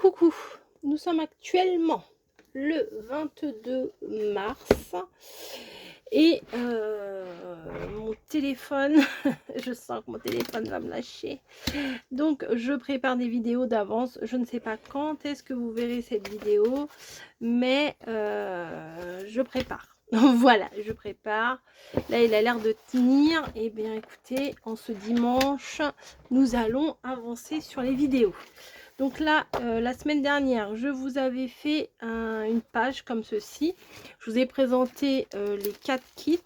Coucou, nous sommes actuellement le 22 mars et mon téléphone, je sens que mon téléphone va me lâcher. Donc je prépare des vidéos d'avance, je ne sais pas quand est-ce que vous verrez cette vidéo, mais je prépare. Voilà, je prépare. Là, il a l'air de tenir. Eh bien, écoutez, en ce dimanche, nous allons avancer sur les vidéos. Donc là, la semaine dernière, je vous avais fait une page comme ceci. Je vous ai présenté les 4 kits.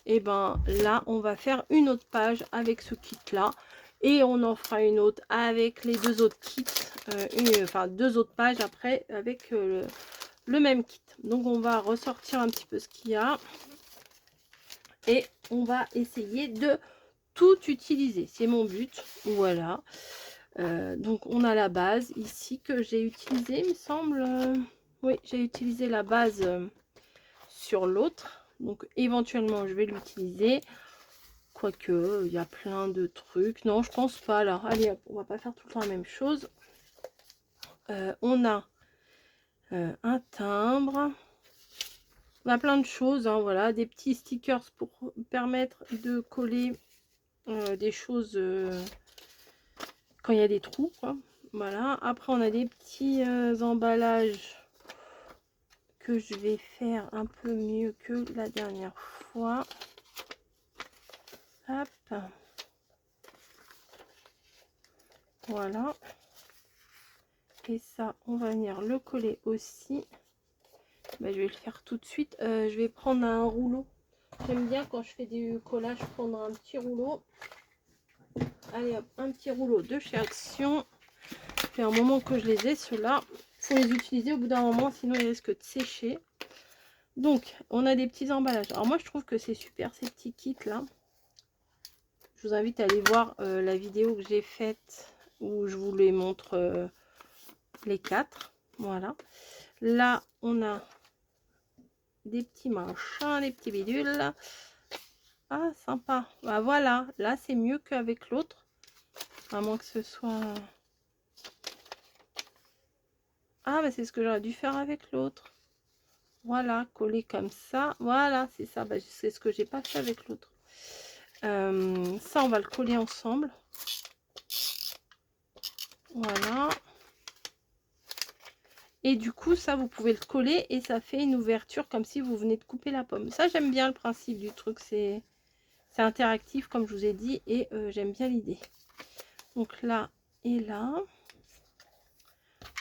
Et ben là, on va faire une autre page avec ce kit-là. Et on en fera une autre avec les 2 autres kits. Enfin, 2 autres pages après avec le même kit. Donc on va ressortir un petit peu ce qu'il y a. Et on va essayer de tout utiliser. C'est mon but. Voilà. Donc on a la base ici que j'ai utilisée, il me semble. Oui, j'ai utilisé la base sur l'autre. Donc éventuellement je vais l'utiliser. Quoique, il y a plein de trucs. Non, je pense pas. Alors, allez, on va pas faire tout le temps la même chose. On a un timbre. On a plein de choses. Hein, voilà, des petits stickers pour permettre de coller des choses quand il y a des trous, quoi. Voilà, après on a des petits emballages que je vais faire un peu mieux que la dernière fois. Hop. Voilà. Et ça, on va venir le coller aussi. Ben, je vais le faire tout de suite. Je vais prendre un rouleau. J'aime bien quand je fais du collage prendre un petit rouleau. Allez hop, un petit rouleau de chez Action. Ça fait un moment que je les ai, ceux-là. Il faut les utiliser au bout d'un moment, sinon ils risquent de sécher. Donc, on a des petits emballages. Alors moi, je trouve que c'est super ces petits kits là. Je vous invite à aller voir la vidéo que j'ai faite où je vous les montre les 4. Voilà. Là, on a des petits machins, des petits bidules. Ah, sympa. Bah voilà. Là, c'est mieux qu'avec l'autre. À moins que ce soit... Ah, bah c'est ce que j'aurais dû faire avec l'autre. Voilà, coller comme ça. Voilà, c'est ça. Bah, c'est ce que j'ai pas fait avec l'autre. Ça, on va le coller ensemble. Voilà. Et du coup, ça, vous pouvez le coller et ça fait une ouverture comme si vous venez de couper la pomme. Ça, j'aime bien le principe du truc. C'est interactif, comme je vous ai dit, et j'aime bien l'idée. Donc là et là.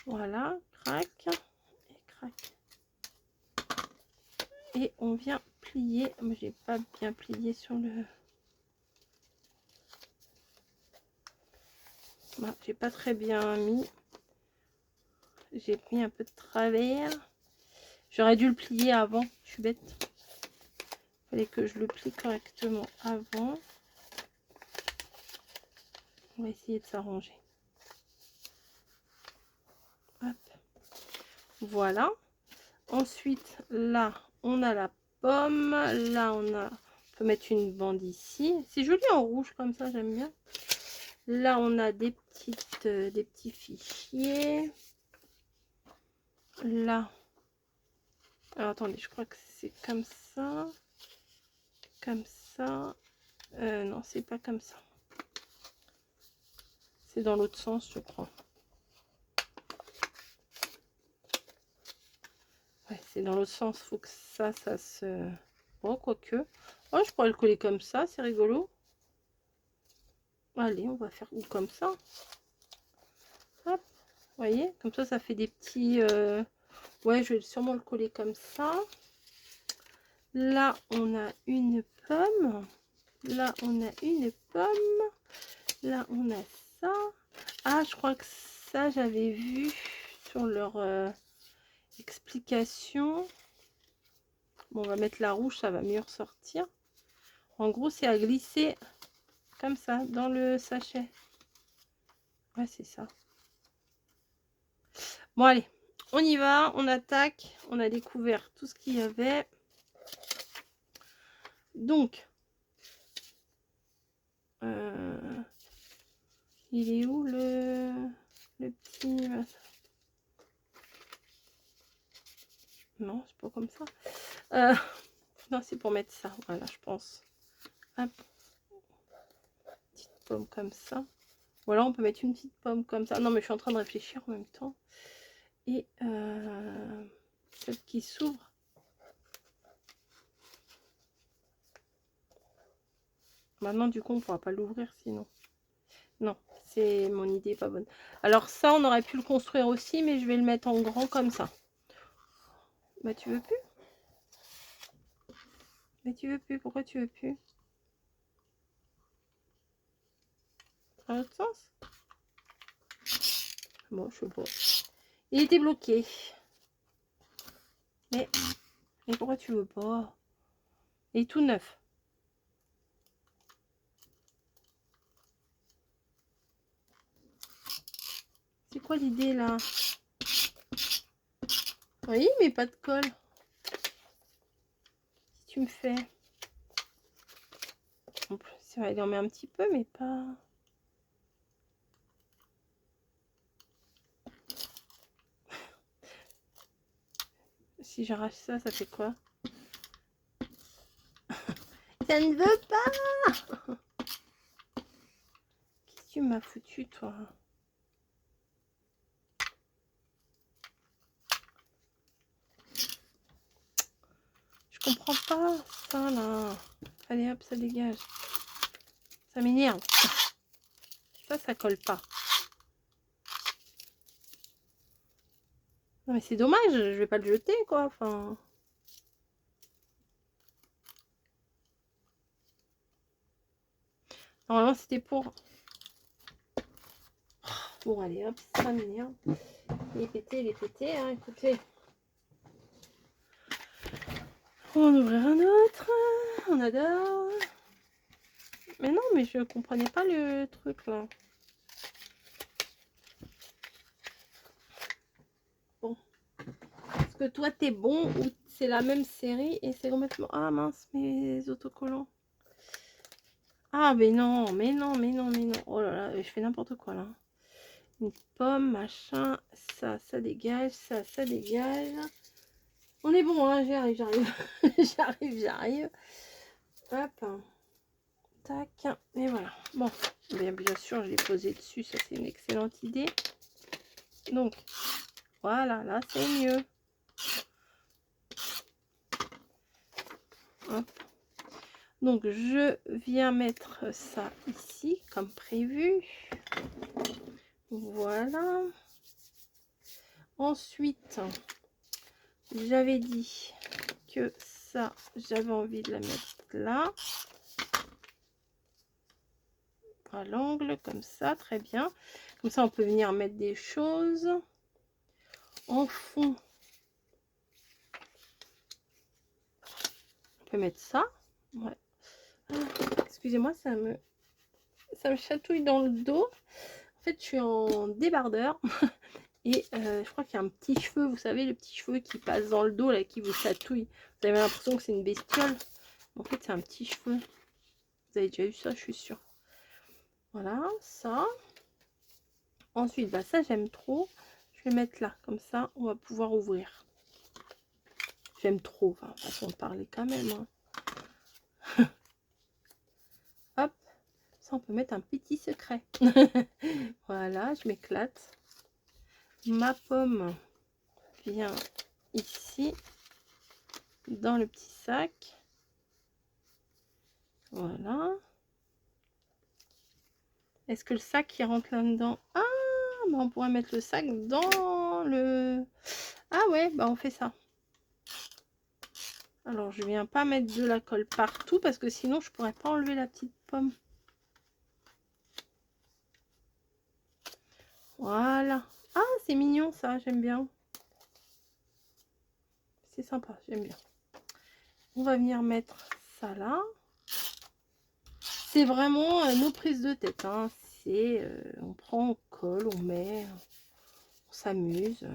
Voilà, crac et crac. Et on vient plier. Mais j'ai pas bien plié sur le... Bon, j'ai pas très bien mis. J'ai mis un peu de travers. J'aurais dû le plier avant. Je suis bête. Il fallait que je le plie correctement avant. On va essayer de s'arranger. Hop. Voilà. Ensuite, là, on a la pomme. Là, on peut mettre une bande ici. C'est joli en rouge comme ça, j'aime bien. Là, on a des petits fichiers. Là. Alors, attendez, je crois que c'est comme ça. Comme ça. Non, c'est pas comme ça. C'est dans l'autre sens, je crois. Ouais, c'est dans l'autre sens. Faut que ça se... Bon, quoique. Oh, je pourrais le coller comme ça, c'est rigolo. Allez, on va faire ou comme ça. Hop, vous voyez, comme ça fait des petits... Ouais, je vais sûrement le coller comme ça. Là, on a une pomme. Là, on a une pomme. Là, on a ça. Ah, je crois que ça, j'avais vu sur leur explication. Bon, on va mettre la rouge, ça va mieux ressortir. En gros, c'est à glisser comme ça dans le sachet. Ouais, c'est ça. Bon, allez, on y va, on attaque. On a découvert tout ce qu'il y avait. Donc, il est où le petit... Non, c'est pas comme ça. Euh, non, c'est pour mettre ça. Voilà, je pense. Hop. Petite pomme comme ça. Ou alors on peut mettre une petite pomme comme ça. Non, mais je suis en train de réfléchir en même temps. Et celle qui s'ouvre. Maintenant, du coup, on ne pourra pas l'ouvrir sinon. Non, c'est mon idée pas bonne. Alors ça, on aurait pu le construire aussi, mais je vais le mettre en grand comme ça. Bah, tu veux plus? Mais tu veux plus, pourquoi tu veux plus? Dans l'autre sens? Bon, je sais pas. Il était bloqué. Mais pourquoi tu veux pas? Il est tout neuf. C'est quoi l'idée là? Oui, mais pas de colle. Si tu me fais. En plus, il en met un petit peu, mais pas. Si j'arrache ça, ça fait quoi? Ça ne veut pas! Qu'est-ce que tu m'as foutu, toi? Je comprends pas ça, là. Allez, hop, ça dégage. Ça m'énerve. Ça colle pas. Non, mais c'est dommage, je vais pas le jeter, quoi. Enfin... Normalement, c'était pour... Bon, allez, hop, ça m'énerve. Il est pété, hein, écoutez. On va en ouvrir un autre. On adore. Mais non, mais je comprenais pas le truc, là. Bon. Est-ce que toi, t'es bon ou c'est la même série et c'est complètement... Ah, mince, mes autocollants. Ah, mais non, mais non, mais non, mais non. Oh là là, je fais n'importe quoi, là. Une pomme, machin, ça dégage, ça dégage. On est bon, hein, j'arrive. j'arrive. Hop. Tac. Et voilà. Bon, bien sûr, je l'ai posé dessus, ça c'est une excellente idée. Donc, voilà, là c'est mieux. Hop. Donc, je viens mettre ça ici, comme prévu. Voilà. Ensuite, j'avais dit que ça, j'avais envie de la mettre là. À l'angle, comme ça, très bien. Comme ça, on peut venir mettre des choses. En fond, on peut mettre ça. Ouais. Ah, excusez-moi, ça me chatouille dans le dos. En fait, je suis en débardeur. Et je crois qu'il y a un petit cheveu, vous savez, le petit cheveu qui passe dans le dos, là, qui vous chatouille. Vous avez l'impression que c'est une bestiole. En fait, c'est un petit cheveu. Vous avez déjà eu ça, je suis sûre. Voilà, ça. Ensuite, bah, ça, j'aime trop. Je vais mettre là, comme ça, on va pouvoir ouvrir. J'aime trop, enfin, façon de parler quand même. Hein. Hop, ça, on peut mettre un petit secret. Voilà, je m'éclate. Ma pomme vient ici, dans le petit sac. Voilà. Est-ce que le sac, il rentre là-dedans? Ah, bah on pourrait mettre le sac dans le... Ah ouais, bah on fait ça. Alors, je viens pas mettre de la colle partout parce que sinon, je pourrais pas enlever la petite pomme. Voilà. Ah, c'est mignon ça, j'aime bien. C'est sympa, j'aime bien. On va venir mettre ça là. C'est vraiment nos prises de tête. Hein. C'est, on prend, on colle, on met, on s'amuse.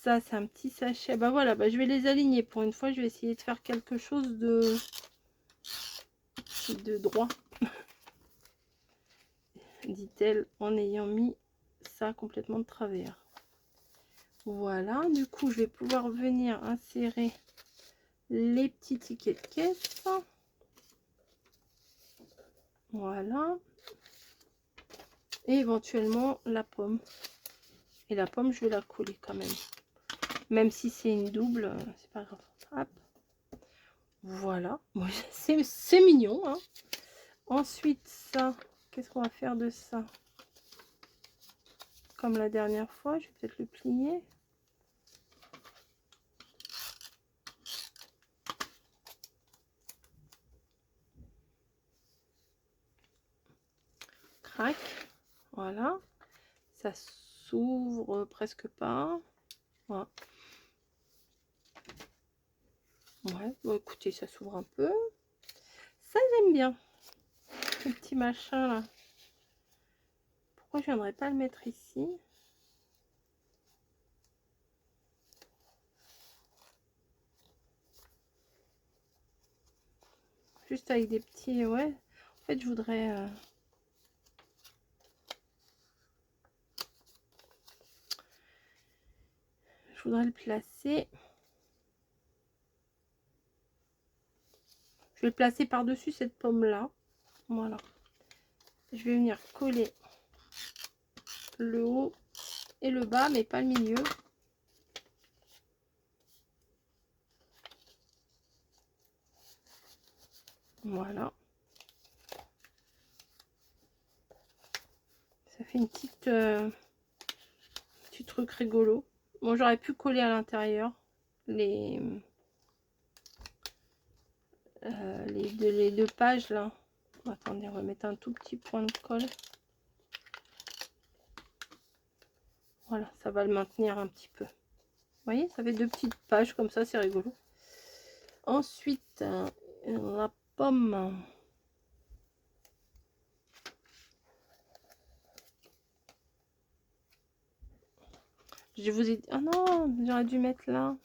Ça, c'est un petit sachet. Bah voilà, bah, je vais les aligner. Pour une fois, je vais essayer de faire quelque chose de droit. Dit-elle en ayant mis ça complètement de travers. Voilà, du coup, je vais pouvoir venir insérer les petits tickets de caisse. Voilà. Et éventuellement la pomme. Et la pomme, je vais la coller quand même. Même si c'est une double, c'est pas grave. Hop. Voilà. C'est mignon, hein. Ensuite, ça, qu'est-ce qu'on va faire de ça? Comme la dernière fois, je vais peut-être le plier. Crac. Voilà. Ça s'ouvre presque pas. Voilà. Ouais, bon, écoutez, ça s'ouvre un peu. Ça, j'aime bien. Ce petit machin là. Pourquoi je viendrais pas le mettre ici? Juste avec des petits... Ouais. En fait, je voudrais... le placer. Je vais le placer par-dessus cette pomme-là. Voilà. Je vais venir coller le haut et le bas, mais pas le milieu. Voilà. Ça fait une petite... petit truc rigolo. Bon, j'aurais pu coller à l'intérieur les les deux pages là. Attendez, on va mettre un tout petit point de colle. Voilà, ça va le maintenir un petit peu. Vous voyez, ça fait deux petites pages comme ça, c'est rigolo. Ensuite, la pomme. Je vous ai dit... Ah non, j'aurais dû mettre là.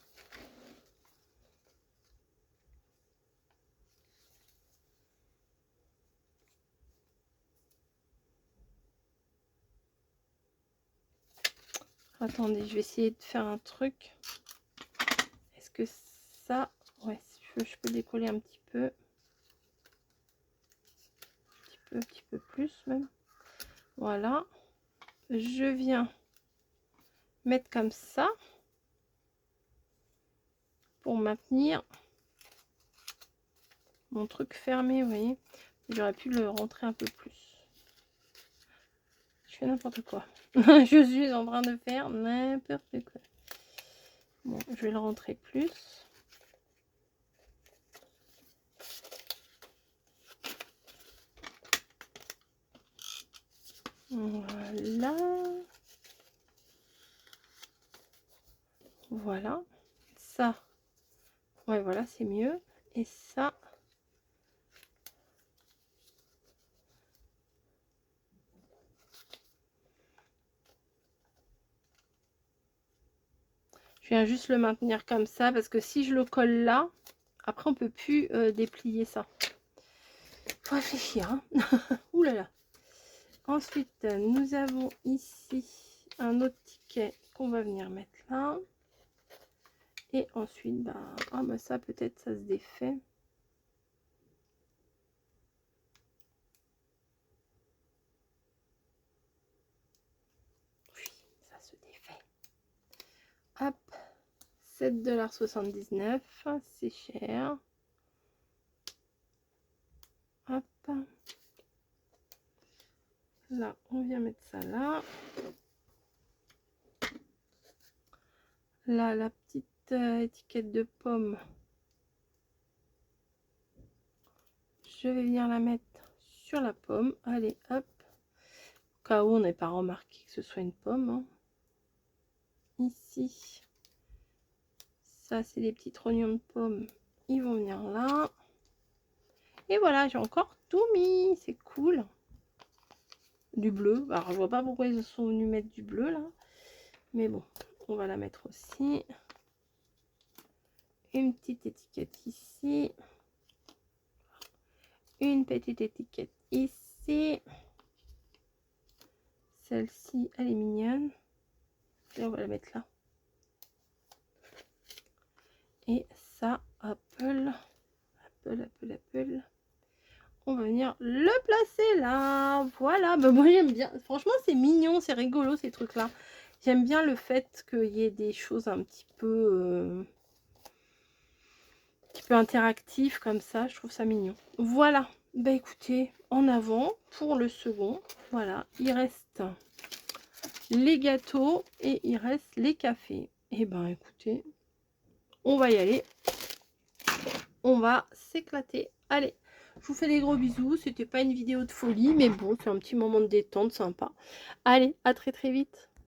Attendez, je vais essayer de faire un truc. Est-ce que ça... Ouais, je peux décoller un petit peu. Un petit peu plus même. Voilà. Je viens mettre comme ça. Pour maintenir mon truc fermé, vous voyez. J'aurais pu le rentrer un peu plus. Je fais n'importe quoi. Je suis en train de faire n'importe quoi. Bon, je vais le rentrer plus. Voilà. Voilà. Ça. Ouais, voilà, c'est mieux. Et ça. Je viens juste le maintenir comme ça parce que si je le colle là, après on peut plus déplier ça. Faut réfléchir, hein. Ouh là là. Ensuite, nous avons ici un autre ticket qu'on va venir mettre là. Et ensuite, bah, ah bah ça peut-être ça se défait. Oui, ça se défait. Hop, 7,79 $, c'est cher. Hop. Là, on vient mettre ça là. Là, la petite étiquette de pomme. Je vais venir la mettre sur la pomme. Allez, hop. Au cas où on n'ait pas remarqué que ce soit une pomme. Hein. Ici. Ça, c'est les petits rognons de pommes. Ils vont venir là. Et voilà, j'ai encore tout mis. C'est cool. Du bleu. Alors, je vois pas pourquoi ils sont venus mettre du bleu là. Mais bon, on va la mettre aussi. Une petite étiquette ici. Une petite étiquette ici. Celle-ci, elle est mignonne. Et on va la mettre là. Et ça, Apple. On va venir le placer là. Voilà, bah, moi j'aime bien. Franchement, c'est mignon, c'est rigolo ces trucs-là. J'aime bien le fait qu'il y ait des choses un petit peu interactives comme ça. Je trouve ça mignon. Voilà. Bah écoutez, en avant pour le second. Voilà, il reste les gâteaux et il reste les cafés. Et ben écoutez, on va y aller. On va s'éclater. Allez, je vous fais des gros bisous. C'était pas une vidéo de folie, mais bon, c'est un petit moment de détente sympa. Allez, à très très vite.